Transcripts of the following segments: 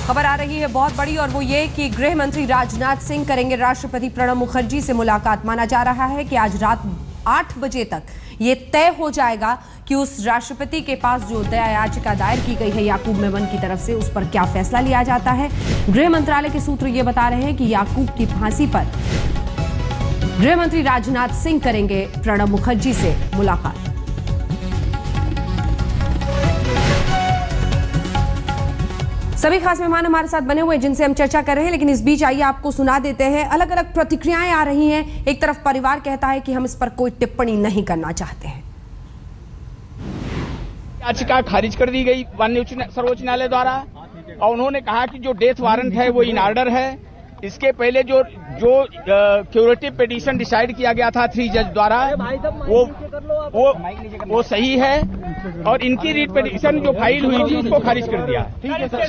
खबर आ रही है बहुत बड़ी और वो ये कि गृह मंत्री राजनाथ सिंह करेंगे राष्ट्रपति प्रणब मुखर्जी से मुलाकात। माना जा रहा है कि आज रात 8 बजे तक ये तय हो जाएगा कि उस राष्ट्रपति के पास जो दया याचिका दायर की गई है याकूब मेमन की तरफ से, उस पर क्या फैसला लिया जाता है। गृह मंत्रालय के सूत्र ये बता रहे हैं कि याकूब की फांसी पर गृह मंत्री राजनाथ सिंह करेंगे प्रणब मुखर्जी से मुलाकात। सभी खास मेहमान हमारे साथ बने हुए हैं जिनसे हम चर्चा कर रहे हैं, लेकिन इस बीच आइए आपको सुना देते हैं। अलग अलग प्रतिक्रियाएं आ रही हैं। एक तरफ परिवार कहता है कि हम इस पर कोई टिप्पणी नहीं करना चाहते हैं। याचिका खारिज कर दी गई माननीय सर्वोच्च न्यायालय द्वारा और उन्होंने कहा कि जो डेथ वारंट है वो इन ऑर्डर है। इसके पहले जो क्यूरेटिव पिटीशन डिसाइड किया गया था 3 जज द्वारा वो सही है और इनकी रीट पिटीशन जो फाइल हुई थी उसको खारिज कर दिया। ठीक है सर,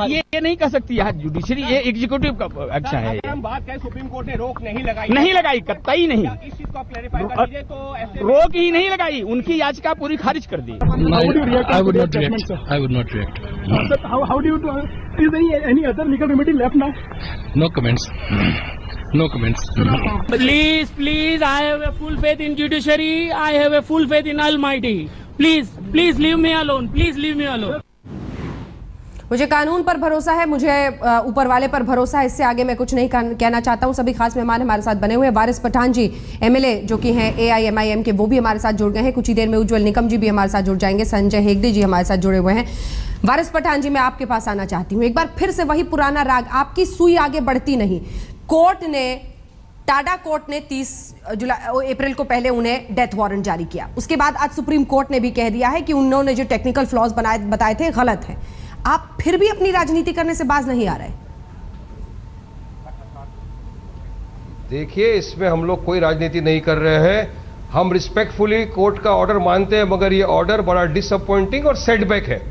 ये नहीं कर सकती है जुडिशरी, ये एग्जीक्यूटिव का अच्छा है। हम बात करें सुप्रीम कोर्ट ने रोक नहीं लगाई कतई नहीं, इस चीज को आप क्लैरिफाई कर दीजिए। तो ऐसे रोक ही नहीं लगाई, उनकी याचिका पूरी खारिज कर दी। I would not react. Sir, how do you do? Is there any other legal remedy left now? No comments. Please, I have a full faith in judiciary. I have a full faith in Almighty. Please leave me alone. Please leave me alone. मुझे कानून पर भरोसा है, मुझे ऊपर वाले पर भरोसा है। इससे आगे मैं कुछ नहीं कहना चाहता हूं। सभी खास मेहमान हमारे साथ बने हुए हैं। वारिस पठान जी एमएलए जो कि हैं AIMIM के, वो भी हमारे साथ जुड़ गए हैं। कुछ ही देर में उज्जवल निकम जी भी हमारे साथ जुड़ जाएंगे। संजय हेगड़े जी हमारे साथ जुड़े हुए हैं। वारिस पठान जी, मैं आपके पास आना चाहती हूँ। एक बार फिर से वही पुराना राग, आपकी सुई आगे बढ़ती नहीं। टाडा कोर्ट ने 30 अप्रैल को पहले उन्हें डेथ वारंट जारी किया। उसके बाद आज सुप्रीम कोर्ट ने भी कह दिया है कि उन्होंने जो टेक्निकल फ्लॉज बताए थे गलत है। आप फिर भी अपनी राजनीति करने से बाज नहीं आ रहे। देखिए, इसमें हम लोग कोई राजनीति नहीं कर रहे हैं। हम रिस्पेक्टफुली कोर्ट का ऑर्डर मानते हैं, मगर ये ऑर्डर बड़ा डिसअपॉइंटिंग और सेटबैक है।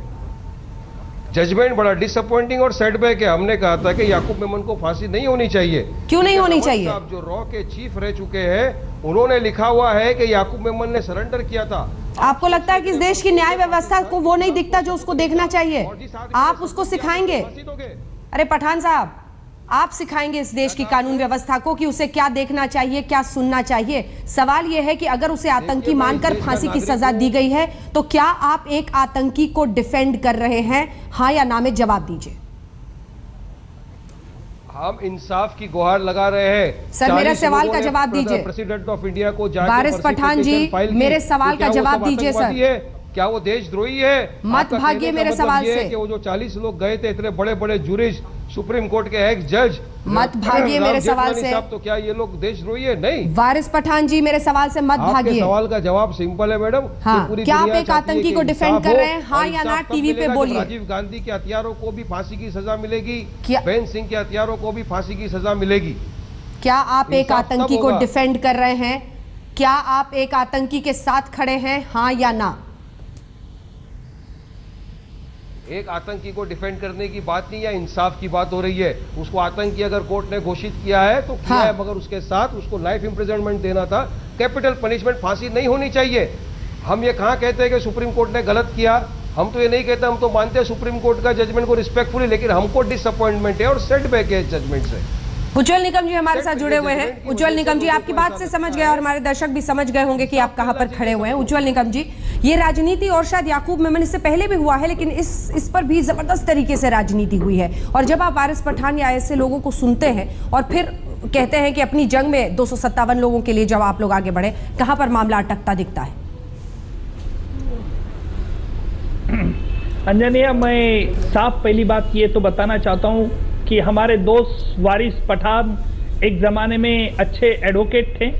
जजमेंट बड़ा डिसअपॉइंटिंग और सेटबैक है। हमने कहा था कि याकूब मेमन को फांसी नहीं होनी चाहिए। क्यों नहीं होनी चाहिए? आप जो रॉ के चीफ रह चुके हैं, उन्होंने लिखा हुआ है कि याकूब मेमन ने सरेंडर किया था। आपको लगता है कि इस देश की न्याय व्यवस्था को वो नहीं दिखता जो उसको देखना चाहिए? आप उसको सिखाएंगे? अरे पठान साहब, आप सिखाएंगे इस देश की कानून व्यवस्था को कि उसे क्या देखना चाहिए, क्या सुनना चाहिए? सवाल यह है कि अगर उसे आतंकी मानकर फांसी की सजा दी गई है तो क्या आप एक आतंकी को डिफेंड कर रहे हैं? हाँ या ना में जवाब दीजिए। हम इंसाफ की गुहार लगा रहे हैं। सर, मेरे सवाल का जवाब दीजिए। प्रेसिडेंट ऑफ इंडिया को वारिस पठान जी, मेरे सवाल का जवाब दीजिए सर। क्या वो देशद्रोही है? मत भागिए मेरे सवाल से। कि वो जो 40 लोग गए थे, इतने बड़े बड़े जूरिस्ट, सुप्रीम कोर्ट के एक्स जज, मत भागिए मेरे सवाल से। तो क्या ये लोग देशद्रोही है? नहीं। वारिस पठान जी, मेरे सवाल से मत भागिए। सवाल का जवाब सिंपल है मैडम। हाँ, क्या आप एक आतंकी को डिफेंड कर रहे हैं? हाँ या ना टीवी पे बोलिए। राजीव गांधी के हथियारों को भी फांसी की सजा मिलेगी, बेन सिंह के हथियारों को भी फांसी की सजा मिलेगी। क्या आप एक आतंकी को डिफेंड कर रहे हैं? क्या आप एक आतंकी के साथ खड़े हैं? हाँ या ना? एक आतंकी को डिफेंड करने की बात नहीं है, इंसाफ की बात हो रही है। उसको आतंकी अगर कोर्ट ने घोषित किया है तो किया है, मगर उसके साथ उसको लाइफ इंप्रिजनमेंट देना था। कैपिटल पनिशमेंट, फांसी नहीं होनी चाहिए। हम ये कहां कहते हैं कि सुप्रीम कोर्ट ने गलत किया? हम तो ये नहीं कहते। हम तो मानते हैं सुप्रीम कोर्ट का जजमेंट को रिस्पेक्टफुली, लेकिन हमको डिसअपॉइंटमेंट है और सेटबैक है जजमेंट से। उज्जवल निकम जी हमारे साथ जुड़े हुए हैं। उज्जवल निकम जी, आपकी बात से समझ गए और हमारे दर्शक भी समझ गए होंगे कि आप कहां पर खड़े हुए हैं। उज्जवल निकम जी, ये राजनीति और शायद याकूब मेमन इससे पहले भी हुआ है, लेकिन इस पर भी जबरदस्त तरीके से राजनीति हुई है। और जब आप वारिस पठान या ऐसे लोगों को सुनते हैं और फिर कहते हैं कि अपनी जंग में 257 लोगों के लिए जब आप लोग आगे बढ़े, कहां पर मामला अटकता दिखता है? अंजनिया, मैं साफ पहली बात ये तो बताना चाहता हूँ कि हमारे दोस्त वारिस पठान एक जमाने में अच्छे एडवोकेट थे,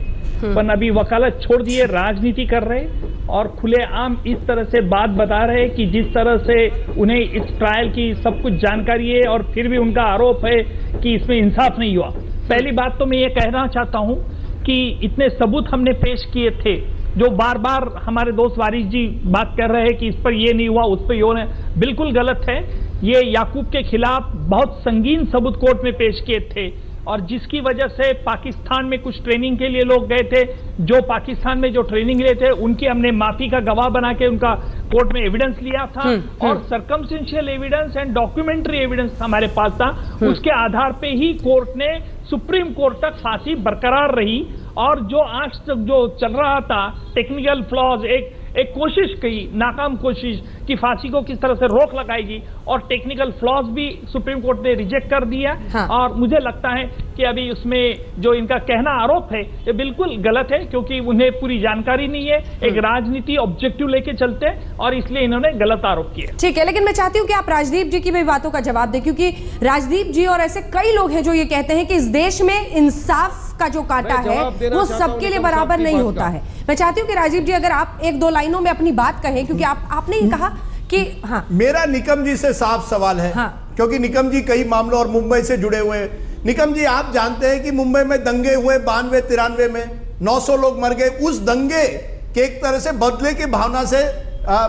पर अभी वकालत छोड़ दिए, राजनीति कर रहे और खुलेआम इस तरह से बात बता रहे कि जिस तरह से उन्हें इस ट्रायल की सब कुछ जानकारी है और फिर भी उनका आरोप है कि इसमें इंसाफ नहीं हुआ। पहली बात तो मैं ये कहना चाहता हूँ कि इतने सबूत हमने पेश किए थे, जो बार बार हमारे दोस्त वारिस जी बात कर रहे हैं कि इस पर ये नहीं हुआ, उस पर ये नहीं, बिल्कुल गलत है। ये याकूब के खिलाफ बहुत संगीन सबूत कोर्ट में पेश किए थे और जिसकी वजह से पाकिस्तान में कुछ ट्रेनिंग के लिए लोग गए थे, जो पाकिस्तान में जो ट्रेनिंग लिए थे उनकी हमने माफी का गवाह बना के उनका कोर्ट में एविडेंस लिया था और circumstantial evidence and documentary evidence हमारे पास था। उसके आधार पे ही कोर्ट ने सुप्रीम कोर्ट तक फांसी बरकरार रही और जो आज तक जो चल रहा था टेक्निकल फ्लॉज, एक कोशिश की, नाकाम कोशिश कि फांसी को किस तरह से रोक लगाएगी और टेक्निकल फ्लॉज भी सुप्रीम कोर्ट ने रिजेक्ट कर दिया। हाँ। और मुझे लगता है कि अभी उसमें जो इनका कहना आरोप है ये बिल्कुल गलत है, क्योंकि उन्हें पूरी जानकारी नहीं है, एक राजनीति ऑब्जेक्टिव लेके चलते हैं और इसलिए इन्होंने गलत आरोप किया। ठीक है, लेकिन मैं चाहती हूं कि आप राजदीप जी की भी बातों का जवाब दें, क्योंकि राजदीप जी और ऐसे कई लोग हैं जो ये कहते हैं कि इस देश में इंसाफ का जो कांटा है वो सबके लिए बराबर नहीं होता है। मैं चाहती हूं कि राजीव जी अगर आप एक दो लाइनों में अपनी बात कहें, क्योंकि आपने ये कहा कि हाँ, मेरा निकम जी से साफ सवाल है। हाँ। क्योंकि निकम जी कई मामलों और मुंबई से जुड़े हुए हैं। निकम जी, आप जानते हैं कि मुंबई में दंगे हुए 92-93 में 900 लोग मर गए। उस दंगे के एक तरह से बदले की भावना से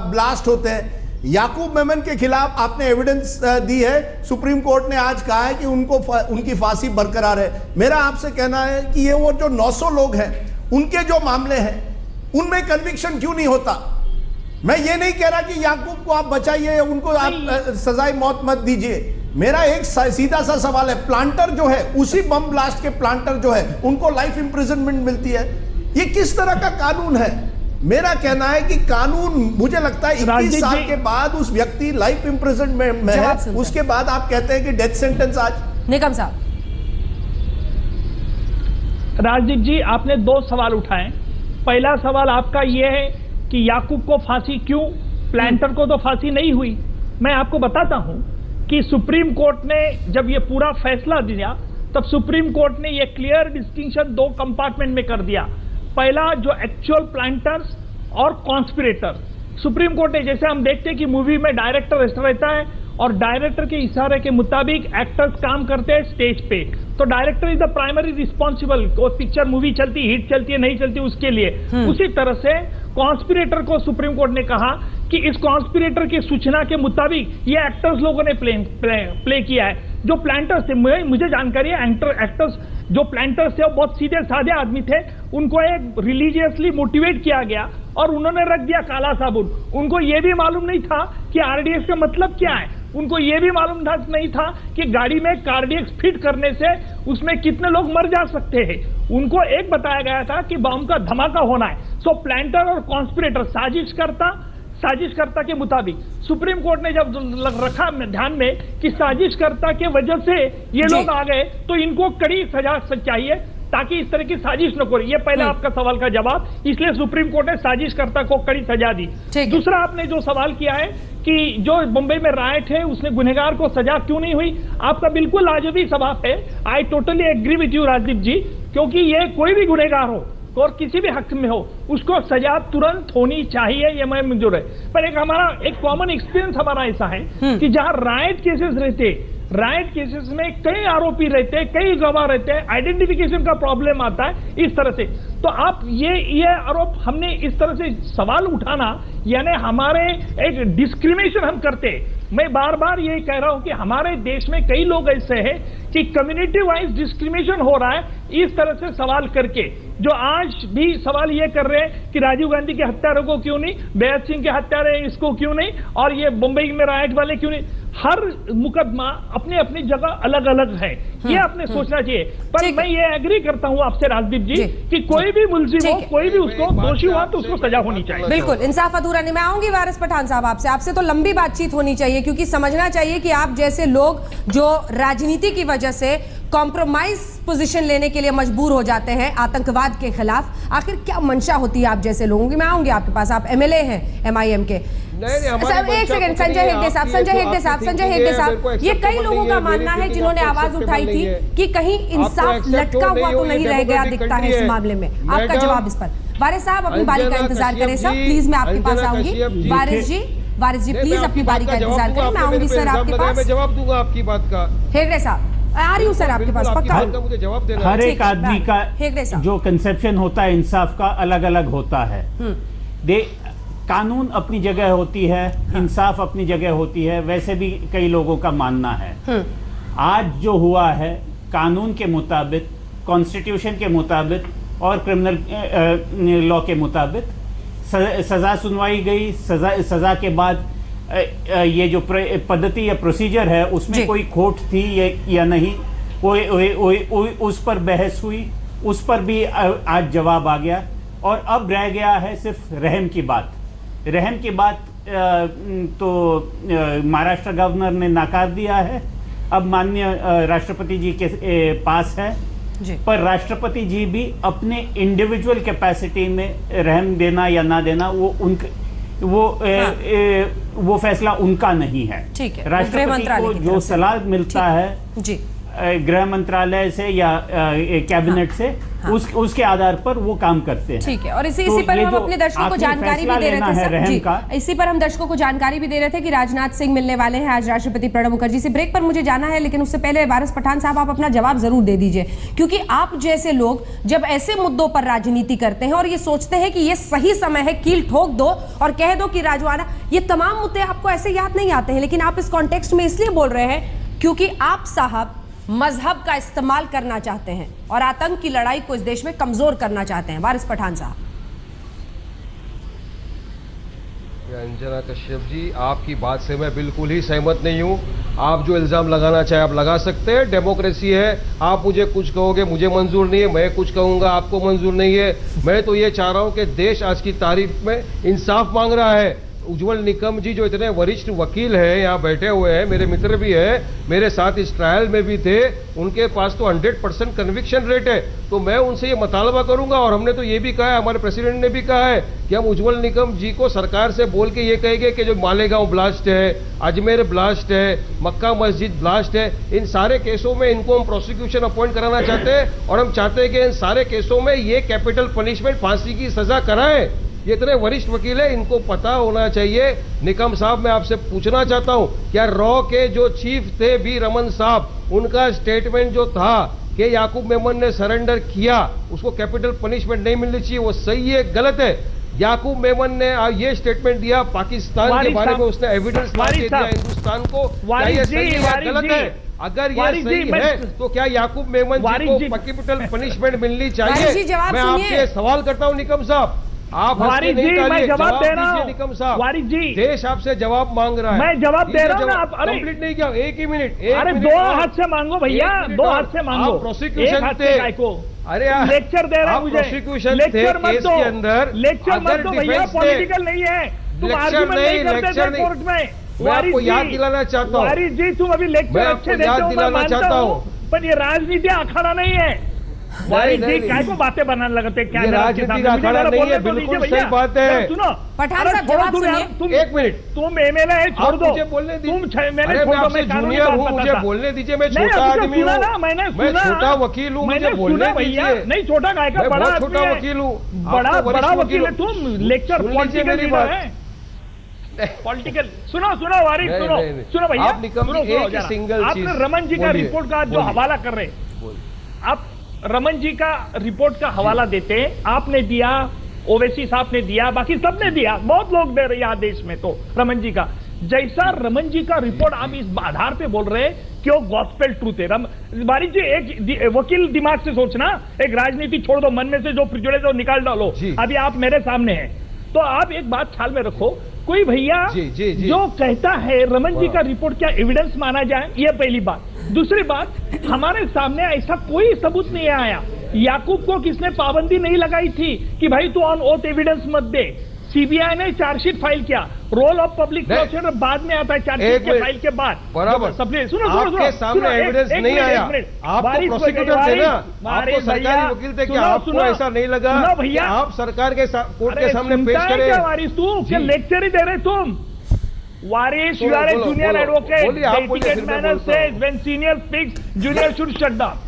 ब्लास्ट होते हैं। याकूब मेमन के खिलाफ आपने एविडेंस दी है, सुप्रीम कोर्ट ने आज कहा है कि उनकी फांसी बरकरार है। मेरा आपसे कहना है कि ये वो जो 900 लोग हैं उनके जो मामले हैं उनमें कन्विक्शन क्यों नहीं होता? मैं ये नहीं कह रहा कि याकूब को आप बचाइए, उनको आप सजाए मौत मत दीजिए। मेरा एक सीधा सा सवाल है, प्लांटर जो है, उसी बम ब्लास्ट के प्लांटर जो है उनको लाइफ इंप्रिजनमेंट मिलती है। ये किस तरह का कानून है? मेरा कहना है कि कानून, मुझे लगता है 21 साल के बाद उस व्यक्ति लाइफ इंप्रिजनमेंट में है, उसके बाद आप कहते हैं कि डेथ सेंटेंस। आज निकम साहब, राजदीप जी आपने दो सवाल उठाए। पहला सवाल आपका यह है कि याकूब को फांसी क्यों, प्लांटर को तो फांसी नहीं हुई। मैं आपको बताता हूं कि सुप्रीम कोर्ट ने जब ये पूरा फैसला दिया तब सुप्रीम कोर्ट ने ये क्लियर डिस्टिंक्शन दो कंपार्टमेंट में कर दिया। पहला जो एक्चुअल प्लांटर्स और कॉन्स्पिरेटर। सुप्रीम कोर्ट ने, जैसे हम देखते हैं कि मूवी में डायरेक्टर रहता है और डायरेक्टर के इशारे के मुताबिक एक्टर्स काम करते हैं स्टेज पे, तो director is the primary responsible. वो पिक्चर मूवी चलती, हिट चलती है नहीं चलती उसके लिए। उसी तरह से कॉन्स्पिरेटर को सुप्रीम कोर्ट ने कहा कि इस कॉन्स्पिरेटर की सूचना के मुताबिक ये एक्टर्स लोगों ने प्ले किया है। जो प्लांटर्स थे, मुझे जानकारी है, एक्टर्स जो प्लांटर्स थे वो बहुत सीधे साधे आदमी थे। उनको एक रिलीजियसली मोटिवेट किया गया और उन्होंने रख दिया काला साबुन। उनको ये भी मालूम नहीं था कि आरडीएक्स का मतलब क्या है। उनको ये भी मालूम नहीं था कि गाड़ी में कार्डियक्स फिट करने से उसमें कितने लोग मर जा सकते हैं। उनको एक बताया गया था कि बम का धमाका होना है। सो प्लांटर और कॉन्स्पिरेटर, साजिशकर्ता के मुताबिक सुप्रीम कोर्ट ने जब रखा ध्यान में कि साजिशकर्ता के वजह से ये लोग आ गए, तो इनको कड़ी सजा चाहिए ताकि इस तरह की साजिश न करे। ये पहले आपका सवाल का जवाब, इसलिए सुप्रीम कोर्ट ने साजिशकर्ता को कड़ी सजा दी। दूसरा, आपने जो सवाल किया है कि जो मुंबई में राइट है उसने गुनहगार को सजा क्यों नहीं हुई, आपका बिल्कुल लाजवाब सवाल है। I totally agree with you Rajdeep ji, क्योंकि ये कोई भी गुनहगार हो और किसी भी हक में हो उसको सजा तुरंत होनी चाहिए, ये मैं मंजूर है। पर एक कॉमन एक्सपीरियंस हमारा ऐसा है कि जहां राइट केसेस रहते, राइट केसेस में कई आरोपी रहते हैं, कई गवाह रहते हैं, आइडेंटिफिकेशन का प्रॉब्लम आता है इस तरह से। तो आप ये आरोप हमने इस तरह से सवाल उठाना, यानी हमारे एक डिस्क्रिमिनेशन हम करते हैं। मैं बार बार ये कह रहा हूं कि हमारे देश में कई लोग ऐसे हैं कि कम्युनिटी वाइज डिस्क्रिमिनेशन हो रहा है इस तरह से सवाल करके, जो आज भी सवाल ये कर रहे हैं कि राजीव गांधी के हत्यारों को क्यों नहीं, बेअद सिंह के हत्यारे इसको क्यों नहीं, और ये मुंबई में राइट वाले क्यों नहीं। हर मुकदमा अपनी अपनी जगह अलग अलग है, ये आपने सोचना चाहिए। पर मैं ये एग्री करता हूं आपसे राजदीप जी कि कोई भी मुलजिम हो, कोई भी उसको दोषी हुआ तो उसको सजा होनी चाहिए। बिल्कुल, इंसाफ अधूरा नहीं। मैं आऊंगी वारिस पठान साहब आपसे तो लंबी बातचीत होनी चाहिए, क्योंकि समझना चाहिए कि आप जैसे लोग जो राजनीति की वजह से कॉम्प्रोमाइज पोजीशन लेने के लिए मजबूर हो जाते हैं आतंकवाद के खिलाफ, आखिर क्या मंशा होती है आप जैसे लोगों की। मैं आऊंगी आपके पास, आप एमएलए हैं एमआईएम के। एक सेकंड, संजय हेगड़े साहब, ये कई लोगों का मानना है जिन्होंने आवाज उठाई थी कि कहीं इंसाफ लटका हुआ तो नहीं रह गया दिखता है इस मामले में। आपका जवाब इस पर। वारिस साहब अपनी बारी का इंतजार करें सर, प्लीज मैं आपके पास आऊंगी। वारिस जी प्लीज अपनी बारी का इंतजार करें, मैं आऊंगी सर आपके पास। मैं जवाब दूंगा आपकी बात का। हेगड़े साहब आ रही हूँ सर आपके पास, पक्का मुझे जवाब देना। हर एक आदमी का जो कंसेप्शन होता है इंसाफ का अलग अलग होता है। कानून अपनी जगह होती है, इंसाफ अपनी जगह होती है, वैसे भी कई लोगों का मानना है। आज जो हुआ है कानून के मुताबिक, कॉन्स्टिट्यूशन के मुताबिक और क्रिमिनल लॉ के मुताबिक सज़ा सुनवाई गई। सज़ा के बाद ये जो पद्धति या प्रोसीजर है उसमें कोई खोट थी या नहीं, उस पर बहस हुई, उस पर भी आज जवाब आ गया। और अब रह गया है सिर्फ रहम की बात। रहम की बात तो महाराष्ट्र गवर्नर ने नकार दिया है, अब माननीय राष्ट्रपति जी के पास है जी। पर राष्ट्रपति जी भी अपने इंडिविजुअल कैपेसिटी में रहम देना या ना देना वो फैसला उनका नहीं है। ठीक है, राष्ट्रपति को जो सलाह मिलता है जी गृह मंत्रालय से या कैबिनेट से, उसके आधार पर वो काम करते हैं। ठीक है, और इसी पर हम अपने दर्शकों को जानकारी भी दे रहे थे सर जी, इसी पर हम दर्शकों को जानकारी भी दे रहे थे कि राजनाथ सिंह मिलने वाले हैं आज राष्ट्रपति प्रणब मुखर्जी से। ब्रेक पर मुझे जाना है, लेकिन उससे पहले वारिस पठान साहब आप अपना जवाब जरूर दे दीजिए, क्योंकि आप जैसे लोग जब ऐसे मुद्दों पर राजनीति करते हैं और ये सोचते हैं कि ये सही समय है, कील ठोक दो और कह दो कि राजवाड़ा, ये तमाम मुद्दे आपको ऐसे याद नहीं आते हैं, लेकिन आप इस कॉन्टेक्स्ट में इसलिए बोल रहे हैं क्योंकि आप साहब मजहब का इस्तेमाल करना चाहते हैं और आतंक की लड़ाई को इस देश में कमजोर करना चाहते हैं। वारिस पठान साहब। अंजना कश्यप जी, आपकी बात से मैं बिल्कुल ही सहमत नहीं हूं। आप जो इल्जाम लगाना चाहे आप लगा सकते हैं, डेमोक्रेसी है। आप मुझे कुछ कहोगे, मुझे मंजूर नहीं है, मैं कुछ कहूंगा, आपको मंजूर नहीं है। मैं तो ये चाह रहा हूं कि देश आज की तारीख में इंसाफ मांग रहा है। उज्जवल निकम जी जो इतने वरिष्ठ वकील हैं, यहाँ बैठे हुए हैं, मेरे मित्र भी हैं, मेरे साथ इस ट्रायल में भी थे, उनके पास तो 100% कन्विक्शन रेट है। तो मैं उनसे ये मुतालबा करूंगा, और हमने तो ये भी कहा है, हमारे प्रेसिडेंट ने भी कहा है कि हम उज्जवल निकम जी को सरकार से बोल के ये कहेंगे कि जो मालेगांव ब्लास्ट है, अजमेर ब्लास्ट है, मक्का मस्जिद ब्लास्ट है, इन सारे केसों में इनको हम प्रोसिक्यूशन अपॉइंट कराना चाहते हैं, और हम चाहते हैं कि इन सारे केसों में ये कैपिटल पनिशमेंट, फांसी की सजा कराएं। ये इतने वरिष्ठ वकील है, इनको पता होना चाहिए। निकम साहब, मैं आपसे पूछना चाहता हूं, क्या रॉ के जो चीफ थे बी रमन साहब, उनका स्टेटमेंट जो था कि याकूब मेमन ने सरेंडर किया, उसको कैपिटल पनिशमेंट नहीं मिलनी चाहिए, वो सही है गलत है? याकूब मेमन ने ये स्टेटमेंट दिया पाकिस्तान के बारे में, उसने एविडेंस ला के दिया हिंदुस्तान को, क्या ये सही है गलत है? अगर ये सही है तो क्या याकूब मेमन जी को कैपिटल पनिशमेंट मिलनी चाहिए? मैं आपसे सवाल करता हूं निकम साहब, आप वारिस जी, मैं जवाब दे रहा हूं। निकम साहब, वारिस जी, देश आपसे जवाब मांग रहा है। मैं जवाब दे रहा हूं ना, आप कंप्लीट नहीं किया, एक ही मिनट। अरे दो हाथ से मांगो भैया, दो हाथ से मांगो। प्रोसिक्यूशन थे, अरे लेक्चर दे रहा हूं मुझे, प्रोसिक्यूशन लेक्चर मत दो, अंदर लेक्चर मत दो भैया, पॉलिटिकल नहीं है, तुम आर्गुमेंट नहीं करते थे कोर्ट में। मैं आपको याद दिलाना चाहता हूँ, वारिस जी तुम अभी लेक्चर अच्छे देते हो, मैं मानता हूँ, पर ये राजनीति अखाड़ा नहीं है। वारिस जी क्या को बातें बनाने लगते, क्या राजनीति का अखाड़ा नहीं है, बिल्कुल सही बात है। सुनो पठान साहब, जवाब सुनिए। तुम एक मिनट, तुम एमएलए है, छोड़ दो, मुझे बोलने दीजिए। तुम मैंने जूनियर हूँ, मुझे बोलने दीजिए, मैं छोटा आदमी हूँ, मैं छोटा वकील हूँ, मुझे बोलने दीजिए। नहीं छोटा गाय का, बड़ा छोटा वकील हूँ, बड़ा वकील है तुम, लेक्चर पॉलिटिकल पॉलिटिकल। सुनो वारिस, सुनो भैया, आपने रमन जी का रिपोर्ट का जो हवाला कर रहे, आप रमन जी का रिपोर्ट का हवाला देते, आपने दिया, ओवैसी साहब ने दिया, बाकी सबने दिया, बहुत लोग दे रहे हैं देश में। तो रमन जी का जैसा रमन जी का रिपोर्ट आप इस आधार पे बोल रहे हैं कि वो गॉस्पेल ट्रूथ है। वारिस जी, एक वकील दिमाग से सोचना, एक राजनीति छोड़ दो, मन में से जो प्रिजुडिस जो निकाल डालो। अभी आप मेरे सामने हैं, तो आप एक बात ख्याल में रखो, कोई भैया जो कहता है रमन जी का रिपोर्ट क्या एविडेंस माना जाए, ये पहली बात। दूसरी बात, हमारे सामने ऐसा कोई सबूत नहीं आया, याकूब को किसने पाबंदी नहीं लगाई थी कि भाई तू ऑन ओथ एविडेंस मत दे। सीबीआई ने चार्जशीट फाइल किया, रोल ऑफ पब्लिक प्रोसिक्यूटर बाद में आता है चार्जशीट के फाइल के बाद। बराबर, सुनो, आपके सामने एविडेंस नहीं आया, आप तो प्रोसिक्यूटर थे ना, आप तो सरकारी वकील थे, क्या आपको ऐसा नहीं लगा भैया आप सरकार के कोर्ट के सामने पेश करें? वारिस, तू क्या लेक्चर ही दे रहे तुम? Waris, you are a junior advocate. The etiquette manner says when senior speaks, junior should shut down.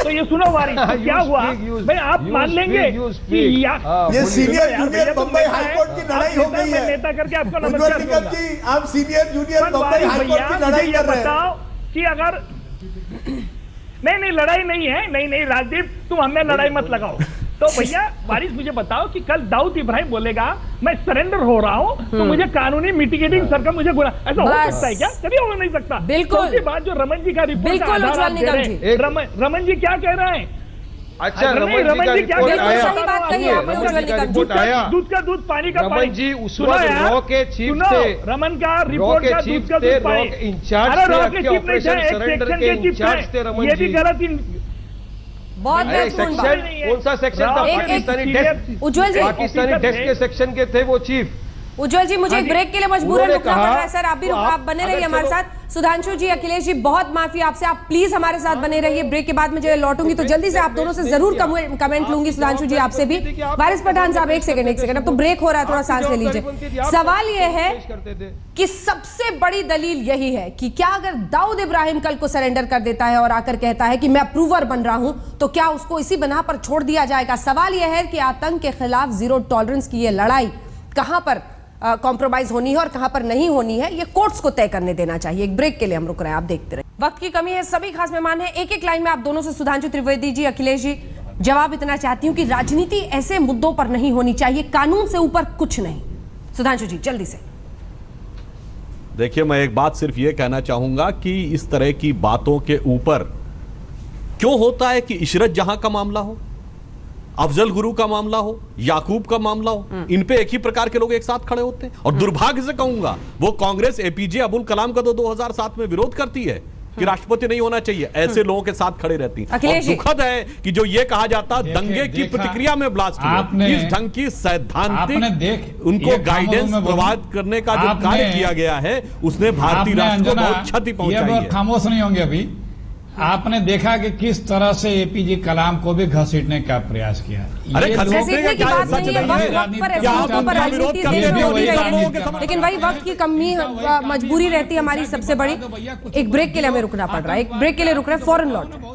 तो ये सुनो वारिस, क्या हुआ भाई, आप मान लेंगे कि ये सीनियर जूनियर बम्बई हाईकोर्ट की लड़ाई हो गई है। नेता करके आपको नमस्कार निकम जी, आप सीनियर जूनियर बम्बई हाईकोर्ट की लड़ाई कर रहे हैं। बताओ कि अगर नहीं लड़ाई नहीं है, नहीं राजदीप, तुम हमें लड़ाई मत लगाओ। तो भैया वारिस मुझे बताओ कि कल दाऊद इब्राहिम बोलेगा मैं सरेंडर हो रहा हूं तो मुझे कानूनी मिटिगेटिंग सर्कल मुझे गुना ऐसा हो बस। सकता है क्या? कभी हो नहीं सकता। बिल्कुल। उसके बाद जो रमन जी का रिपोर्ट का बिल्कुल, आधार उज्ज्वल आप दे निगम रहे जी। हैं, रमन जी क्या कह रहे हैं? अच्छा, नहीं, रमन जी का रमन जी क्या रिपोर्ट बिल्कुल आया। सही बात कही आपने, रमन उज्ज्वल जी का निगम। रिपोर्ट आया। दूध का दूध पानी का रमन पानी। जी उस सुना वक्त यार? रॉ के चीफ सुनो, थे। रमन का रॉ रिपोर्ट के का चीफ दूध का थे, दूध रॉ पानी। के इंचार्ज अरे थे, रॉ आपके के चीफ नहीं ऑपरेशन थे, एक सरेंडर सेक्शन के के चीफ इंचार्ज थे रमन ये भी जी। गलत बहुत अरे महत्वपूर्ण बात। सेक्शन कौन सा सेक्शन था? एक- पाकिस्तानी एक- डेस्क, उज्ज्वल जी। पाकिस्तानी डेस्क के सेक्शन के थे वो चीफ। उज्ज्वल जी मुझे एक ब्रेक के लिए मजबूरन उन्होंने रुकना कहा, पड़ रहा है सर, आप भी तो आप बने अगर रहिए हमारे चलो- साथ। सुधांशु जी, अखिलेश जी, बहुत माफी आपसे, आप प्लीज हमारे साथ बने रहिए। ब्रेक के बाद मैं जो लौटूंगी तो जल्दी से आप दोनों से जरूर कमेंट लूंगी। सुधांशु जी आपसे भी। वारिस पठान साहब एक सेकंड, अब तो ब्रेक हो रहा है, थोड़ा सांस ले लीजिए। सवाल यह है कि सबसे बड़ी दलील यही है कि क्या अगर दाऊद इब्राहिम कल को सरेंडर कर देता है और आकर कहता है कि मैं अप्रूवर बन रहा हूं, तो क्या उसको इसी बना पर छोड़ दिया जाएगा? सवाल यह है कि आतंक के खिलाफ जीरो टॉलरेंस की यह लड़ाई कहां पर कॉम्प्रोमाइज होनी है और कहां पर नहीं होनी है, ये कोर्ट्स को तय करने देना चाहिए। एक ब्रेक के लिए हम रुक रहे हैं, आप देखते रहिए। वक्त की कमी है, सभी खास मेहमान हैं, एक एक लाइन में आप दोनों से। सुधांशु त्रिवेदी जी, अखिलेश जी, जवाब इतना चाहती हूं कि राजनीति ऐसे मुद्दों पर नहीं होनी चाहिए, कानून से ऊपर कुछ नहीं। सुधांशु जी जल्दी से। देखिए, मैं एक बात सिर्फ ये कहना चाहूंगा कि इस तरह की बातों के ऊपर क्यों होता है कि इशरत जहां का मामला हो, अफजल गुरु का मामला हो, याकूब का मामला हो, इन पे एक ही प्रकार के लोग एक साथ खड़े होते हैं। और दुर्भाग्य से कहूंगा, वो कांग्रेस एपीजे अबुल कलाम का तो 2007 में विरोध करती है कि राष्ट्रपति नहीं होना चाहिए, ऐसे लोगों के साथ खड़े रहती है। और दुखद है कि जो ये कहा जाता दंगे की प्रतिक्रिया में ब्लास्ट हुआ, इस ढंग की सैद्धांतिक उनको गाइडेंस प्रोवाइड करने का जो कार्य किया गया है, उसने भारतीय राष्ट्र को बहुत क्षति पहुंचाई है। खामोश नहीं होंगे अभी। आपने देखा कि किस तरह से एपीजे कलाम को भी घसीटने का प्रयास किया। अरे घसीटने की बात नहीं है, वक्त पर ऐसे मुद्दों पर राजनीति जरूर होती रही है, लेकिन वही वक्त की कमी मजबूरी रहती है हमारी सबसे बड़ी। एक ब्रेक के लिए हमें रुकना पड़ रहा है, एक ब्रेक के लिए रुक रहे हैं, फौरन लौट।